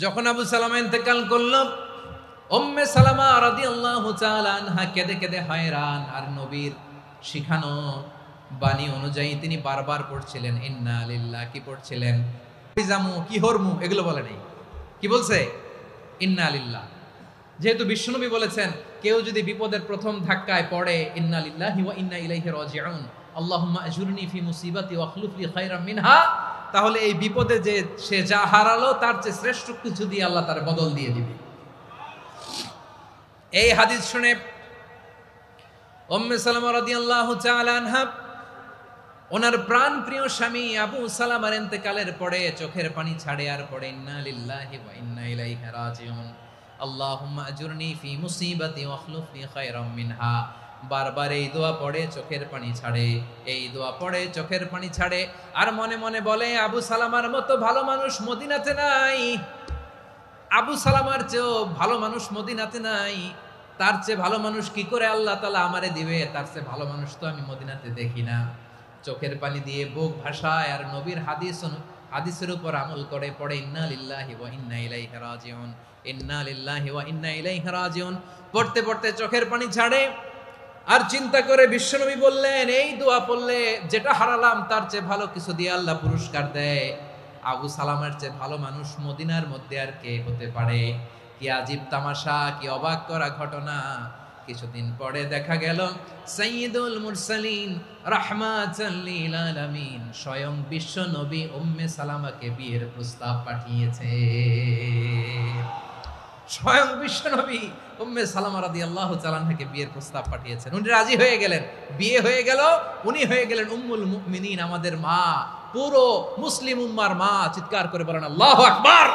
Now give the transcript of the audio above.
যখন আবু সালামা ইন্তেকাল করল, উম্মে সালামা রাদিয়াল্লাহু তাআলা আনহা কেঁদে কেঁদে হয়রান। আর নবীর শিখানো বাণী অনুযায়ী তিনি বারবার পড়ছিলেন ইন্না লিল্লাহ। কি পড়ছিলেন? জামু কি হরমু এগুলো বলে নাই, কি বলছে? ইন্না লিল্লাহ। যেহেতু বিশ্বনবী বলেছেন কেউ যদি বিপদের প্রথম ধাক্কায় পড়ে ইন্না লিল্লাহি ওয়া ইন্না ইলাইহি রাজিউন, আল্লাহুম্মা আজুরনি ফি মুসিবাতি ওয়া আখলুফ লি খায়রাম মিনহা, তাহলে এই বিপদে যে সে যা হারালো তার চেয়ে শ্রেষ্ঠ কিছু দিয়ে আল্লাহ তার বদল দিয়ে দিবে। এই হাদিস শুনে উম্মে সালামা রাদিয়াল্লাহু তাআলা আনহা ওনার প্রাণ প্রিয় স্বামী আবু সালামার ইন্তেকালের পরে চোখের পানি ছাড়ে আর পড়ে ইন্না লিল্লাহি ওয়া ইন্না ইলাইহি রাজিউন, আল্লাহুম্মা আজুরনি ফি মুসিবাতি ওয়া আখলুফ লি খায়রাম মিনহা। বারবার এই দোয়া পড়ে চোখের পানি ছাড়ে, এই দোয়া পড়ে চোখের পানি ছাড়ে, আর মনে মনে বলে আবু সালামার মতো ভালো মানুষ মদিনাতে নাই, আবু সালামার চেয়েও ভালো মানুষ মদিনাতে নাই, তার চেয়ে ভালো মানুষ কি করে আল্লাহ তাআলা আমারে দিবে, তার চেয়ে ভালো মানুষ তো আমি মদিনাতে দেখি না। চোখের পানি দিয়ে বুক ভাসায় আর নবীর হাদিসের উপর আমল করে পড়ে ইন্না লিল্লাহি ওয়া ইন্না ইলাইহি রাজিউন, ইন্না লিল্লাহি ওয়া ইন্না ইলাইহি রাজিউন। পড়তে পড়তে চোখের পানি ছাড়ে আর চিন্তা করে বিশ্বনবী বললেন এই দোয়া পড়লে যেটা হারালাম তার চেয়ে ভালো কিছু দিয়ে আল্লাহ পুরস্কার দেয়। আবু সালামার চেয়ে ভালো মানুষ মদিনার মধ্যে আর কে হতে পারে? কি আজীব তামাশা, কি অবাক করা ঘটনা। কিছুদিন পরে দেখা গেল সাইয়্যিদুল মুরসালিন রাহমাতাল লিল আলামিন স্বয়ং বিশ্ব নবী উম্মে সালামাকে বিয়ের প্রস্তাব পাঠিয়েছে। স্বয়ং বিশ্ব নবী উম্মে সালামা রাদিয়াল্লাহু তাআলা আনহাকে বিয়ের প্রস্তাব পাঠিয়েছেন। উনি রাজি হয়ে গেলেন, বিয়ে হয়ে গেল, উনি হয়ে গেলেন উম্মুল মুমিনিন, আমাদের মা, পুরো মুসলিম উম্মার মা। চিৎকার করে বলেন আল্লাহু আকবার।